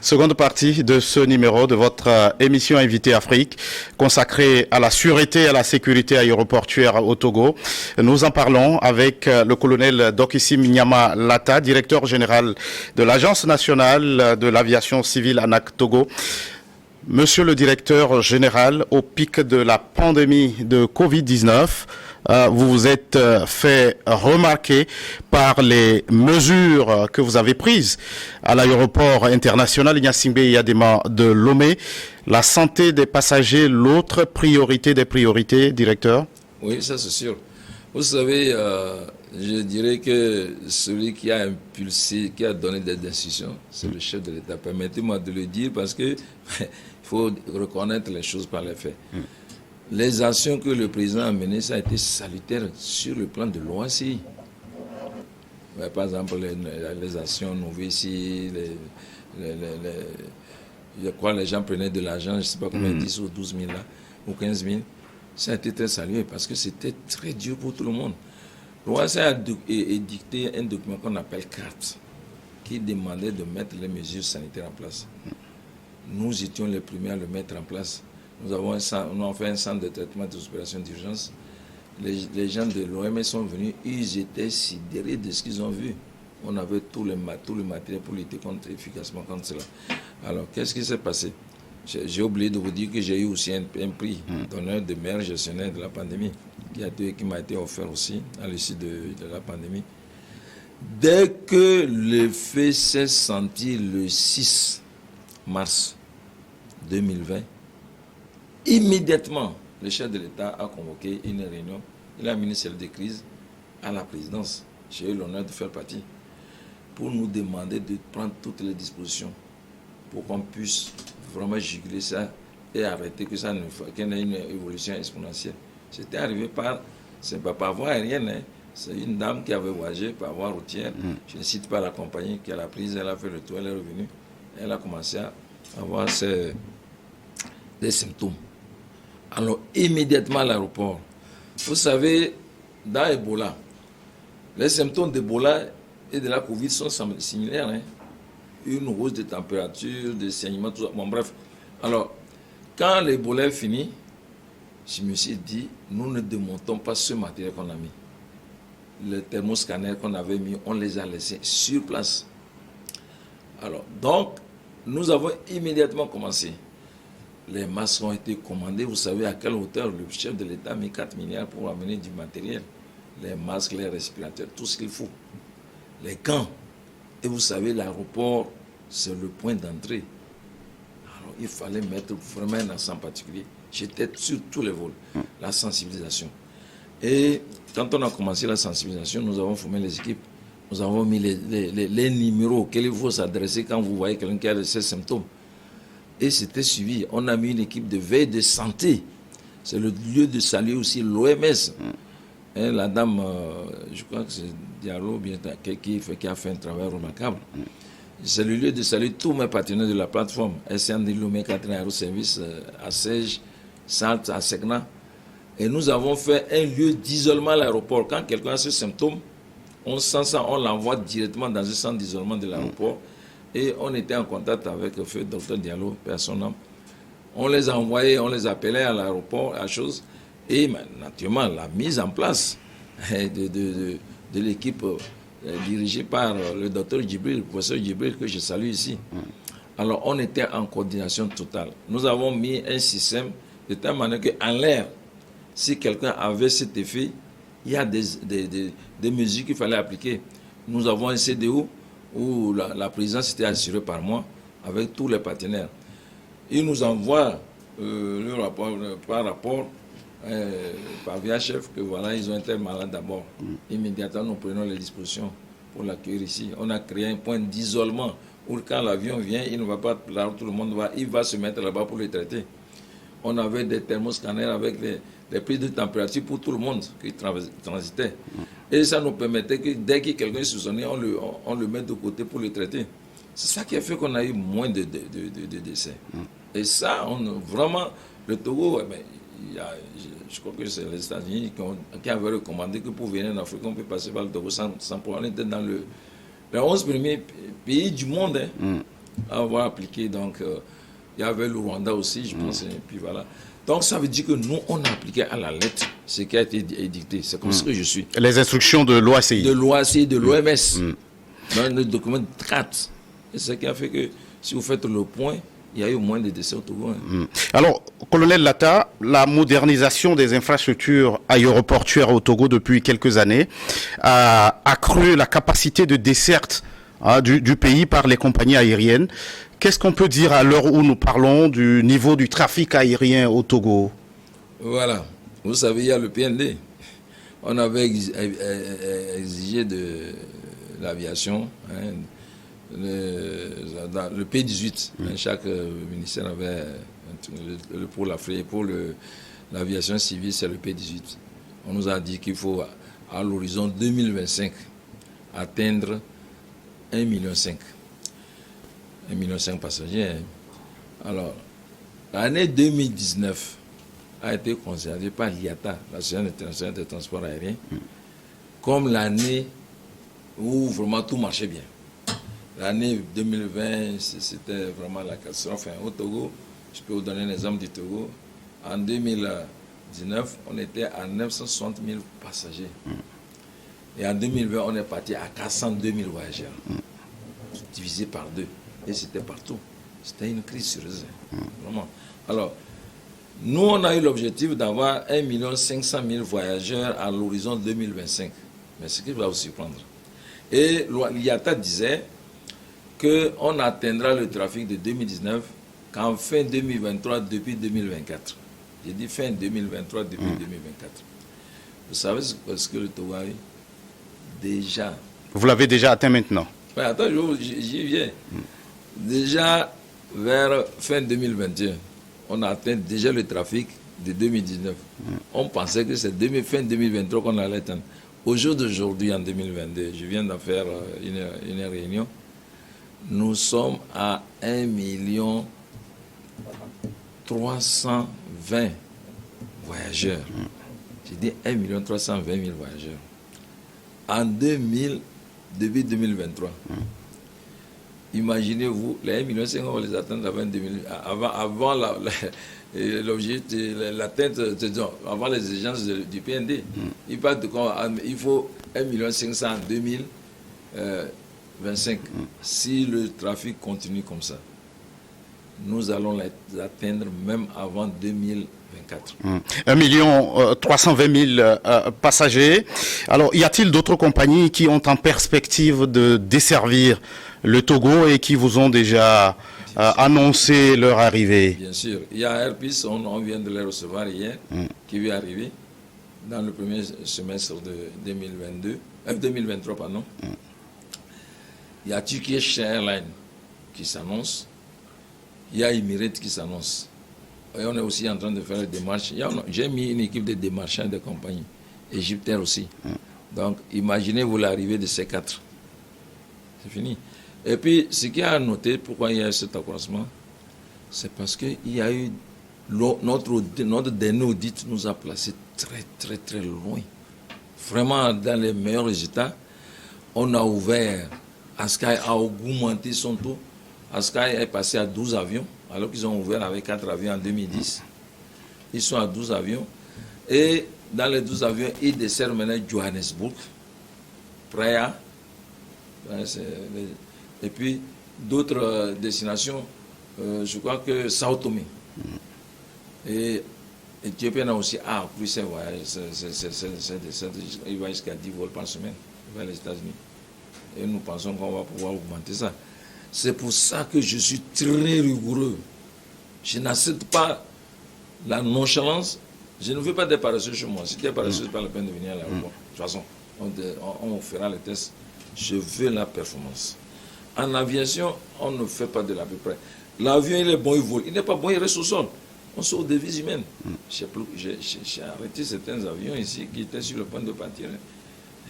Seconde partie de ce numéro de votre émission Invité Afrique consacrée à la sûreté et à la sécurité aéroportuaire au Togo. Nous en parlons avec le colonel Dokissim Nyama Lata, directeur général de l'Agence nationale de l'aviation civile ANAC Togo. Monsieur le directeur général, au pic de la pandémie de Covid-19, vous vous êtes fait remarquer par les mesures que vous avez prises à l'aéroport international Gnassingbé Yadema de Lomé. La santé des passagers, l'autre priorité des priorités, directeur? Oui, ça c'est sûr. Vous savez, je dirais que celui qui a impulsé, qui a donné des décisions, c'est le chef de l'État. Permettez-moi de le dire parce que il faut reconnaître les choses par les faits. Les actions que le président a menées, ça a été salutaire sur le plan de l'OACI. Par exemple, les actions ici, je crois que les gens prenaient de l'argent, je ne sais pas combien, 10 ou 12 000 là, ou 15 000. Ça a été très salué parce que c'était très dur pour tout le monde. L'OACI a édicté un document qu'on appelle CART, qui demandait de mettre les mesures sanitaires en place. Nous étions les premiers à le mettre en place. Nous avons fait un centre de traitement des opérations d'urgence. Les gens de l'OMS sont venus, ils étaient sidérés de ce qu'ils ont vu. On avait tout le matériel pour lutter efficacement contre cela. Alors, qu'est-ce qui s'est passé? J'ai oublié de vous dire que j'ai eu aussi un prix d'honneur de meilleur gestionnaire de la pandémie qui m'a été offert aussi à l'issue de la pandémie. Dès que le fait s'est senti le 6 mars 2020, immédiatement, le chef de l'État a convoqué une réunion. Il a mis celle de crise à la présidence. J'ai eu l'honneur de faire partie pour nous demander de prendre toutes les dispositions pour qu'on puisse vraiment juguler ça et arrêter qu'il y ait une évolution exponentielle. C'était arrivé c'est pas par voie aérienne, hein. C'est une dame qui avait voyagé par voie routière. Je ne cite pas la compagnie qui l'a prise, elle a fait le tour, elle est revenue. Elle a commencé à avoir des symptômes. Alors, immédiatement à l'aéroport, vous savez, dans Ebola, les symptômes d'Ebola et de la Covid sont similaires. Hein. Une hausse de température, de saignement, tout ça. Bon, bref. Alors, quand l'Ebola est fini, je me suis dit, nous ne démontons pas ce matériel qu'on a mis. Les thermoscanners qu'on avait mis, on les a laissés sur place. Alors, donc, nous avons immédiatement commencé. Les masques ont été commandés. Vous savez à quelle hauteur le chef de l'État a mis 4 milliards pour amener du matériel. Les masques, les respirateurs, tout ce qu'il faut. Les gants. Et vous savez, l'aéroport, c'est le point d'entrée. Alors, il fallait mettre vraiment un accent particulier. J'étais sur tous les vols. La sensibilisation. Et quand on a commencé la sensibilisation, nous avons formé les équipes. Nous avons mis les numéros auxquels il faut s'adresser quand vous voyez quelqu'un qui a ces symptômes. Et c'était suivi. On a mis une équipe de veille de santé. C'est le lieu de saluer aussi l'OMS. La dame, je crois que c'est Diallo qui a fait un travail remarquable. C'est le lieu de saluer tous mes partenaires de la plateforme. SND Lomé, Catherine Aéroservice, Assège, Salt, Assegna. Et nous avons fait un lieu d'isolement à l'aéroport. Quand quelqu'un a ce symptôme, on sent ça, on l'envoie directement dans un centre d'isolement de l'aéroport. Et on était en contact avec le feu Dr Diallo, personnel. On les a envoyés, on les appelait à l'aéroport, à chose. Et naturellement, la mise en place de l'équipe dirigée par le docteur Djibril, le professeur Djibril, que je salue ici. Alors, on était en coordination totale. Nous avons mis un système de telle manière qu'en l'air, si quelqu'un avait cet effet, il y a des mesures qu'il fallait appliquer. Nous avons un CDO où la présidence était assurée par moi avec tous les partenaires. Ils nous envoient le rapport, par rapport, par via chef, que voilà, ils ont été malades d'abord. Immédiatement, nous prenons les dispositions pour l'accueillir ici. On a créé un point d'isolement où quand l'avion vient, il ne va pas là où tout le monde va, il va se mettre là-bas pour le traiter. On avait des thermoscanners avec les prises de température pour tout le monde qui transitait. Et ça nous permettait que dès que quelqu'un est soupçonné, on le met de côté pour le traiter. C'est ça qui a fait qu'on a eu moins de décès. Et ça, vraiment, le Togo, je crois que c'est les États-Unis qui avaient recommandé que pour venir en Afrique, on peut passer par le Togo sans problème. On était dans les 11 premiers pays du monde. avoir appliqué. Donc, il y avait le Rwanda aussi, je pense. Et puis voilà. Donc, ça veut dire que nous, on a appliqué à la lettre ce qui a été édicté. C'est comme ça que je suis. Les instructions de l'OACI. De l'OACI, de l'OMS. Dans le document 4. Et ce qui a fait que, si vous faites le point, il y a eu moins de décès au Togo. Alors, colonel Lata, la modernisation des infrastructures aéroportuaires au Togo depuis quelques années a accru la capacité de desserte du pays par les compagnies aériennes. Qu'est-ce qu'on peut dire à l'heure où nous parlons du niveau du trafic aérien au Togo? Voilà. Vous savez, il y a le PND. On avait exigé de l'aviation, le P18. Chaque ministère avait, pour l'Afrique, pour l'aviation civile, c'est le P18. On nous a dit qu'il faut, à l'horizon 2025, atteindre 1,5 million. 1,5 million passagers. Alors, l'année 2019 a été considérée par l'IATA, l'Association internationale des transports aériens, comme l'année où vraiment tout marchait bien. L'année 2020, c'était vraiment la catastrophe. Au Togo, je peux vous donner un exemple du Togo. En 2019, on était à 960 000 passagers. Et en 2020, on est parti à 402 000 voyageurs, divisé par 2. Et c'était partout. C'était une crise sérieuse. Vraiment. Alors, nous, on a eu l'objectif d'avoir 1 500 000 voyageurs à l'horizon 2025. Mais ce qui va vous surprendre. Et l'IATA disait qu'on atteindra le trafic de 2019 qu'en fin 2023 depuis 2024. J'ai dit fin 2023 depuis 2024. Vous savez ce que le Togo a eu? Déjà. Vous l'avez déjà atteint maintenant? Mais attends, j'y viens. Déjà, vers fin 2021, on a atteint déjà le trafic de 2019. On pensait que c'est fin 2023 qu'on allait atteindre. Au jour d'aujourd'hui, en 2022, je viens d'en faire une réunion, nous sommes à 1 320 voyageurs. J'ai dit 1 320 000 voyageurs. Depuis 2023. Imaginez-vous, les 1,5 million, on va les atteindre avant l'atteinte, avant les exigences du PND. Il faut 1,5 million en 2025. Si le trafic continue comme ça, nous allons les atteindre même avant 2024. 1 320 000 passagers. Alors, y a-t-il d'autres compagnies qui ont en perspective de desservir le Togo et qui vous ont déjà annoncé leur arrivée? Bien sûr. Il y a Airpeace, on vient de les recevoir hier, qui vient arriver dans le premier semestre de 2023. Pardon. Il y a Turkish Airlines qui s'annonce. Il y a Emirates qui s'annonce. Et on est aussi en train de faire des démarches. J'ai mis une équipe de démarchants de compagnies, égyptiens aussi. Donc, imaginez-vous l'arrivée de ces 4. C'est fini. Et puis, ce qui a à noter, pourquoi il y a eu cet accroissement, c'est parce qu'il y a eu notre dernier audit nous a placé très, très, très loin. Vraiment, dans les meilleurs résultats, on a ouvert, Askai a augmenté son taux. Askai est passé à 12 avions, alors qu'ils ont ouvert avec 4 avions en 2010. Ils sont à 12 avions. Et dans les 12 avions, ils desservent maintenant Johannesburg, Praia, et puis d'autres destinations, je crois que Sao Tomé. Et Éthiopie a aussi accru ses voyages. Il va jusqu'à 10 vols par semaine vers les États-Unis. Et nous pensons qu'on va pouvoir augmenter ça. C'est pour ça que je suis très rigoureux. Je n'accepte pas la nonchalance. Je ne veux pas des paresseux chez moi. Si tu es paresseux, pas la peine de venir à l'aéroport. De toute façon, on fera les tests. Je veux la performance. En aviation, on ne fait pas de l'à peu près. L'avion, il est bon, il vole. Il n'est pas bon, il reste au sol. On sort des vies humaines. J'ai arrêté certains avions ici qui étaient sur le point de partir.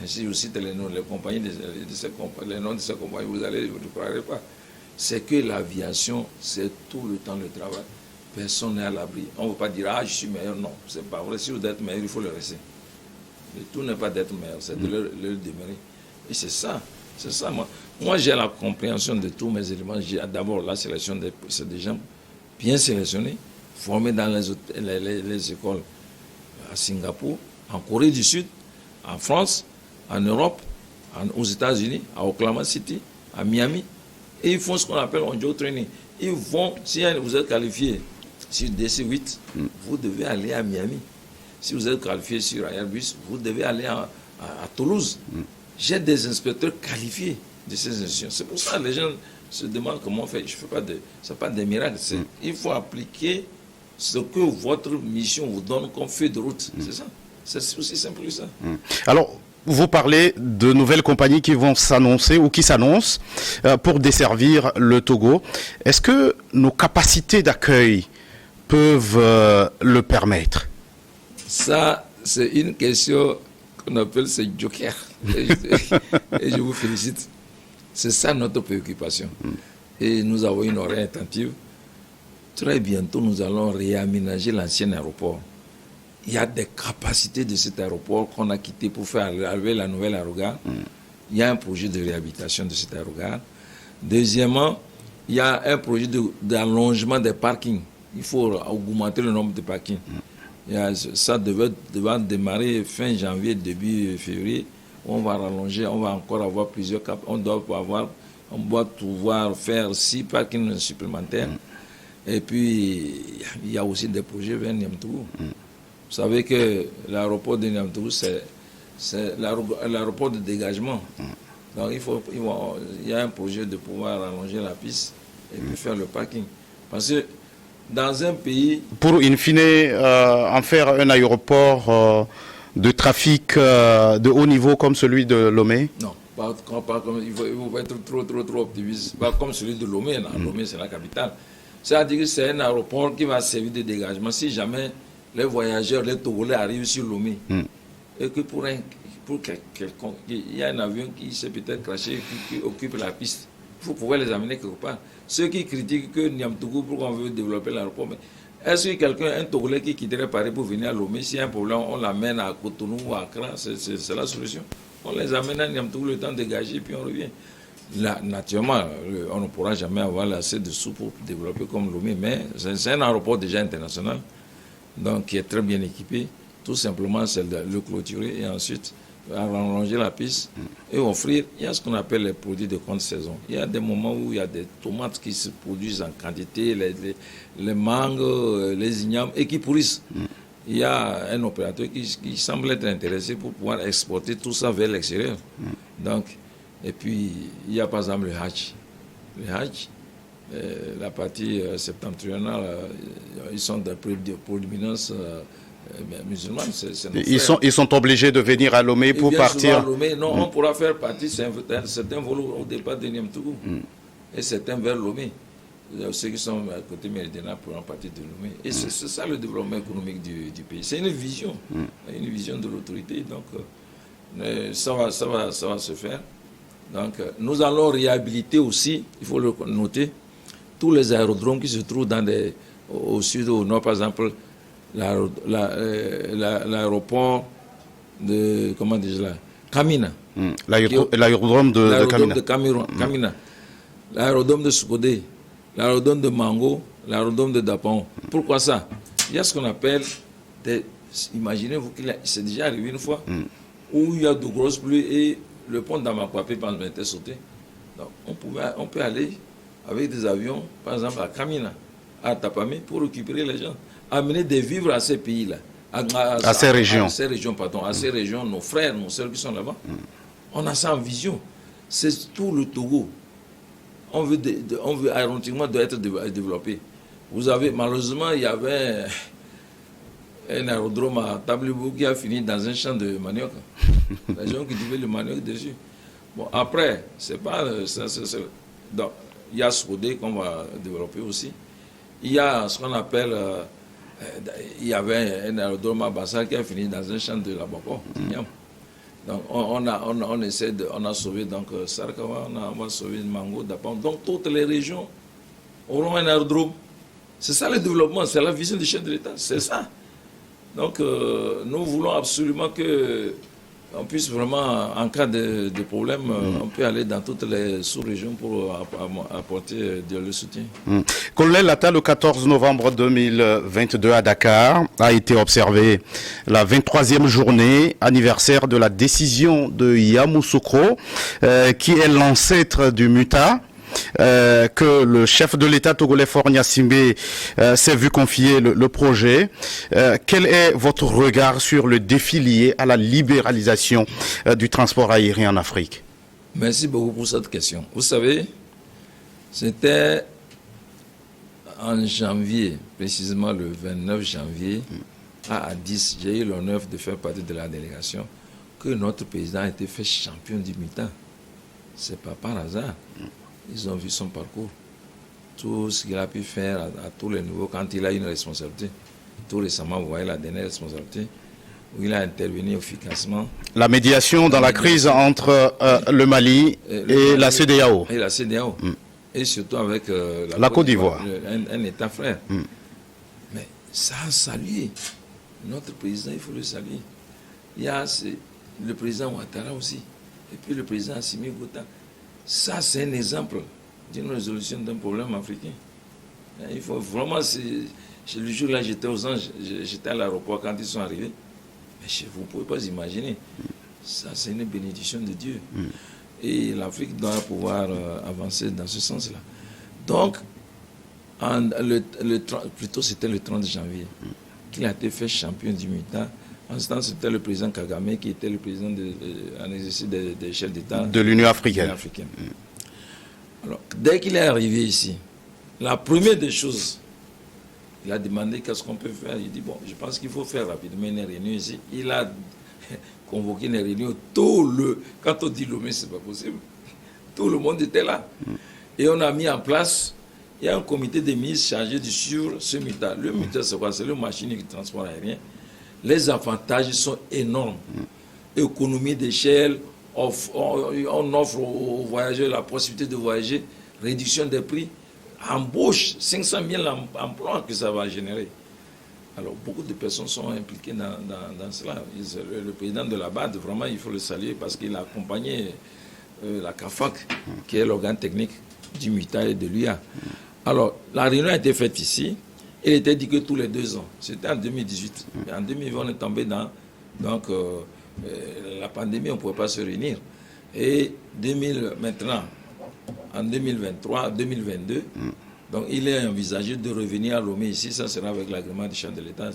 Si vous citez les noms, les compagnies les noms de ces compagnies, vous ne croirez pas. C'est que l'aviation, c'est tout le temps le travail. Personne n'est à l'abri. On ne veut pas dire, je suis meilleur. Non, ce n'est pas vrai. Si vous êtes meilleur, il faut le rester. Le tout n'est pas d'être meilleur, c'est de le demeurer. Et c'est ça, moi. Moi, j'ai la compréhension de tous mes éléments. J'ai d'abord la sélection c'est des gens bien sélectionnés, formés dans les écoles à Singapour, en Corée du Sud, en France, en Europe, aux États-Unis, à Oklahoma City, à Miami. Et ils font ce qu'on appelle un job training. Ils vont, si vous êtes qualifié sur DC-8, vous devez aller à Miami. Si vous êtes qualifié sur Airbus, vous devez aller à Toulouse. J'ai des inspecteurs qualifiés de ces institutions. C'est pour ça que les gens se demandent comment on fait. Je fais pas c'est pas des miracles. Il faut appliquer ce que votre mission vous donne comme feuille de route. C'est ça. C'est aussi simple que ça. Alors, vous parlez de nouvelles compagnies qui vont s'annoncer ou qui s'annoncent pour desservir le Togo. Est-ce que nos capacités d'accueil peuvent le permettre? Ça, c'est une question qu'on appelle ce joker. Et je vous félicite. C'est ça notre préoccupation. Et nous avons une oreille attentive. Très bientôt, nous allons réaménager l'ancien aéroport. Il y a des capacités de cet aéroport qu'on a quitté pour faire arriver la nouvelle aérogare. Il y a un projet de réhabilitation de cet aérogare. Deuxièmement, il y a un projet d'allongement des parkings. Il faut augmenter le nombre de parkings. Ça devait démarrer fin janvier, début février. On va rallonger, on va encore avoir plusieurs caps. On doit pouvoir faire 6 parkings supplémentaires. Et puis, il y a aussi des projets vers Niamtougou. Vous savez que l'aéroport de Niamtougou, c'est l'aéroport de dégagement. Donc, il y a un projet de pouvoir allonger la piste et puis faire le parking. Parce que dans un pays... Pour, in fine, en faire un aéroport de trafic de haut niveau comme celui de Lomé? Non, pas comme, il faut être trop optimiste. Pas comme celui de Lomé. Lomé, c'est la capitale. C'est-à-dire que c'est un aéroport qui va servir de dégagement. Si jamais les voyageurs, les Togolais arrivent sur Lomé, et que pour quelqu'un, il y a un avion qui s'est peut-être crashé, qui occupe la piste, il faut pouvoir les amener quelque part. Ceux qui critiquent que Niamtougou, pourquoi on veut développer l'aéroport, mais est-ce que quelqu'un, un Togolais qui quitterait Paris pour venir à Lomé, s'il y a un problème, on l'amène à Cotonou ou à Accra, c'est la solution. On les amène à Niamtougou, le temps de dégager, puis on revient. Là, naturellement, on ne pourra jamais avoir assez de sous pour développer comme Lomé, mais c'est un aéroport déjà international, donc qui est très bien équipé. Tout simplement, c'est de le clôturer et ensuite rallonger la piste et offrir. Il y a ce qu'on appelle les produits de contre-saison. Il y a des moments où il y a des tomates qui se produisent en quantité, les mangues, les ignames, et qui pourrissent. Il y a un opérateur qui semble être intéressé pour pouvoir exporter tout ça vers l'extérieur. Donc, et puis, il y a par exemple le Hajj. Le Hajj, la partie septentrionale, ils sont de prédominance musulmane. Ils sont obligés de venir à Lomé pour partir. À Lomé. Non, on pourra faire partie, certains vols au départ de Niamtougou et certains vers Lomé. Ceux qui sont à côté méridional pourront partir de Lomé. Et c'est ça le développement économique du pays. C'est une vision de l'autorité. Donc, ça va se faire. Donc, nous allons réhabiliter aussi, il faut le noter, tous les aérodromes qui se trouvent au sud ou au nord, par exemple, l'aéroport de, comment dis-je là, Kamina. L'aérodrome de Kamina. L'aérodrome de Soukodé, l'aérodrome de Mango, l'aérodrome de Dapon. Pourquoi ça? Il y a ce qu'on appelle imaginez-vous qu'il c'est déjà arrivé une fois où il y a de grosses pluies et le pont d'Amakwapé, par exemple, était sauté. Donc, on peut aller avec des avions, par exemple, à Kamina, à Tapamé, pour récupérer les gens. Amener des vivres à ces pays-là. À ces régions. À ces régions, nos frères, nos sœurs qui sont là-bas. On a ça en vision. C'est tout le Togo. On veut aéronautiquement doit être développé. Vous avez, malheureusement, il y avait un aérodrome à Tablibou qui a fini dans un champ de manioc. Les gens qui cultivaient le manioc dessus. Bon, après, c'est pas... Donc, il y a Sodé qu'on va développer aussi. Il y a ce qu'on appelle... il y avait un aérodrome à Bassa qui a fini dans un champ de Labako. Donc, on a sauvé donc Sarkawa, on va sauver Mango, Dapon. Donc, toutes les régions auront un aérodrome. C'est ça le développement, c'est la vision du chef de l'État, c'est ça. Donc, nous voulons absolument que on puisse vraiment, en cas de problème, on peut aller dans toutes les sous-régions pour apporter le soutien. Colonel Latta, le 14 novembre 2022 à Dakar, a été observé la 23e journée anniversaire de la décision de Yamoussoukro, qui est l'ancêtre du MUTA. Que le chef de l'État togolais Faure Gnassingbé s'est vu confier le projet. Quel est votre regard sur le défi lié à la libéralisation du transport aérien en Afrique? Merci beaucoup pour cette question. Vous savez, c'était en janvier, précisément le 29 janvier, à Addis, j'ai eu l'honneur de faire partie de la délégation, que notre président a été fait champion du MUTA. C'est pas par hasard. Ils ont vu son parcours, tout ce qu'il a pu faire à tous les niveaux quand il a une responsabilité. Tout récemment, vous voyez la dernière responsabilité, où il a intervenu efficacement. La médiation dans la crise entre le Mali et la CEDEAO. Et la CEDEAO. Et surtout avec la Côte d'Ivoire, un État frère. Mais ça a salué. Notre président, il faut le saluer. Il y a le président Ouattara aussi. Et puis le président Assimi Goïta. Ça, c'est un exemple d'une résolution d'un problème africain. Il faut vraiment... Le jour-là, j'étais aux Anges, j'étais à l'aéroport quand ils sont arrivés. Mais vous ne pouvez pas imaginer. Ça, c'est une bénédiction de Dieu. Et l'Afrique doit pouvoir avancer dans ce sens-là. Donc, plutôt c'était le 30 janvier qu'il a été fait champion du MUTA. En ce temps, c'était le président Kagame qui était le président en exercice des chefs d'État de l'Union africaine. Alors, dès qu'il est arrivé ici, la première des choses, il a demandé qu'est-ce qu'on peut faire. Il dit, bon, je pense qu'il faut faire rapidement une réunion ici. Il a convoqué une réunion. Quand on dit Lomé, ce n'est pas possible. Tout le monde était là. Et on a mis en place, il y a un comité de mise chargé sur ce MUTA. Le MUTA, c'est quoi? C'est le machine de transport aérien. Les avantages sont énormes. Économie d'échelle, on offre aux voyageurs la possibilité de voyager, réduction des prix, embauche, 500 000 emplois que ça va générer. Alors, beaucoup de personnes sont impliquées dans cela. Le président de la BAD, vraiment, il faut le saluer parce qu'il a accompagné la CAFAC, qui est l'organe technique du MUTA et de l'UA. Alors, la réunion a été faite ici. Il était dit que tous les 2 ans. C'était en 2018. Mais en 2020, on est tombé dans la pandémie, on ne pouvait pas se réunir. Et maintenant, en 2023, 2022, donc il est envisagé de revenir à Lomé ici. Ça sera avec l'agrément du chef de l'État.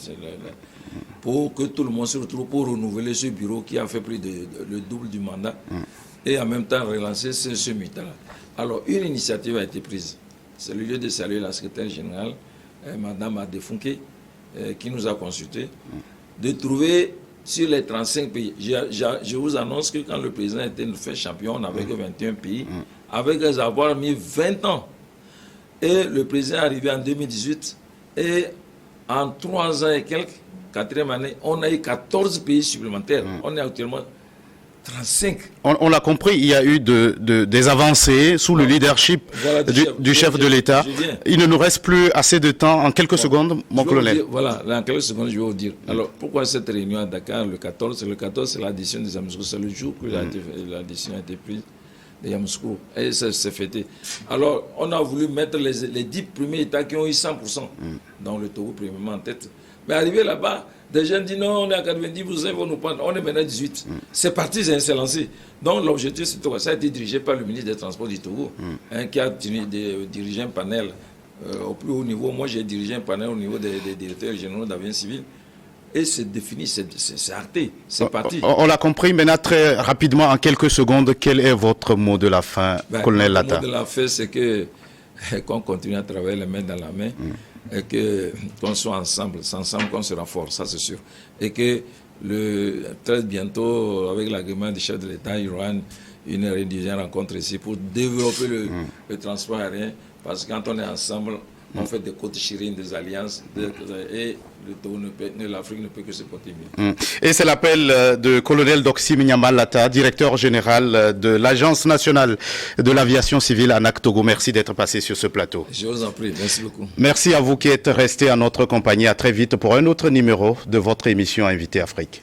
Pour que tout le monde se retrouve pour renouveler ce bureau qui a fait plus de le double du mandat. Et en même temps relancer ce MUTA-là. Alors, une initiative a été prise. C'est le lieu de saluer la secrétaire générale, Madame Adefunke, qui nous a consultés, de trouver sur les 35 pays. Je vous annonce que quand le président était fait champion, on n'avait que 21 pays, avec avoir mis 20 ans. Et le président est arrivé en 2018, et en 3 ans et quelques, 4e année, on a eu 14 pays supplémentaires. On est actuellement 35. On l'a compris, il y a eu des avancées sous le leadership du chef de l'État. Il ne nous reste plus assez de temps. En quelques secondes, mon colonel. Voilà, en quelques secondes, je vais vous dire. Alors, pourquoi cette réunion à Dakar, le 14? Le 14, c'est l'addition des Yamoussoukro. C'est le jour que l'addition a été prise des Yamoussoukro. Et ça s'est fêté. Alors, on a voulu mettre les 10 premiers États qui ont eu 100%. Dans le Togo, premièrement, en tête. Mais arrivé là-bas, des gens disent non, on est à 90, vous allez nous prendre. On est maintenant à 18. C'est parti, c'est lancé. Donc l'objectif, c'est tout. Ça a été dirigé par le ministre des Transports du Togo, qui a dirigé un panel au plus haut niveau. Moi, j'ai dirigé un panel au niveau des directeurs généraux d'aviation civile. Et c'est défini, c'est arté, c'est parti. On l'a compris. Maintenant, très rapidement, en quelques secondes, quel est votre mot de la fin, colonel Latta? Le mot de la fin, c'est qu'on continue à travailler les mains dans la main. Et qu'on soit ensemble, c'est ensemble qu'on sera fort, ça c'est sûr. Et que très bientôt, avec l'agrément du chef de l'État, il y aura une rencontre ici pour développer le transport aérien. Parce que quand on est ensemble, on fait des côtes chirines, des alliances, et l'Afrique ne peut que se porter mieux. Et c'est l'appel de colonel Doxim Inyama Latta, directeur général de l'Agence nationale de l'aviation civile ANAC Togo. Merci d'être passé sur ce plateau. Je vous en prie, merci beaucoup. Merci à vous qui êtes restés à notre compagnie. À très vite pour un autre numéro de votre émission Invité Afrique.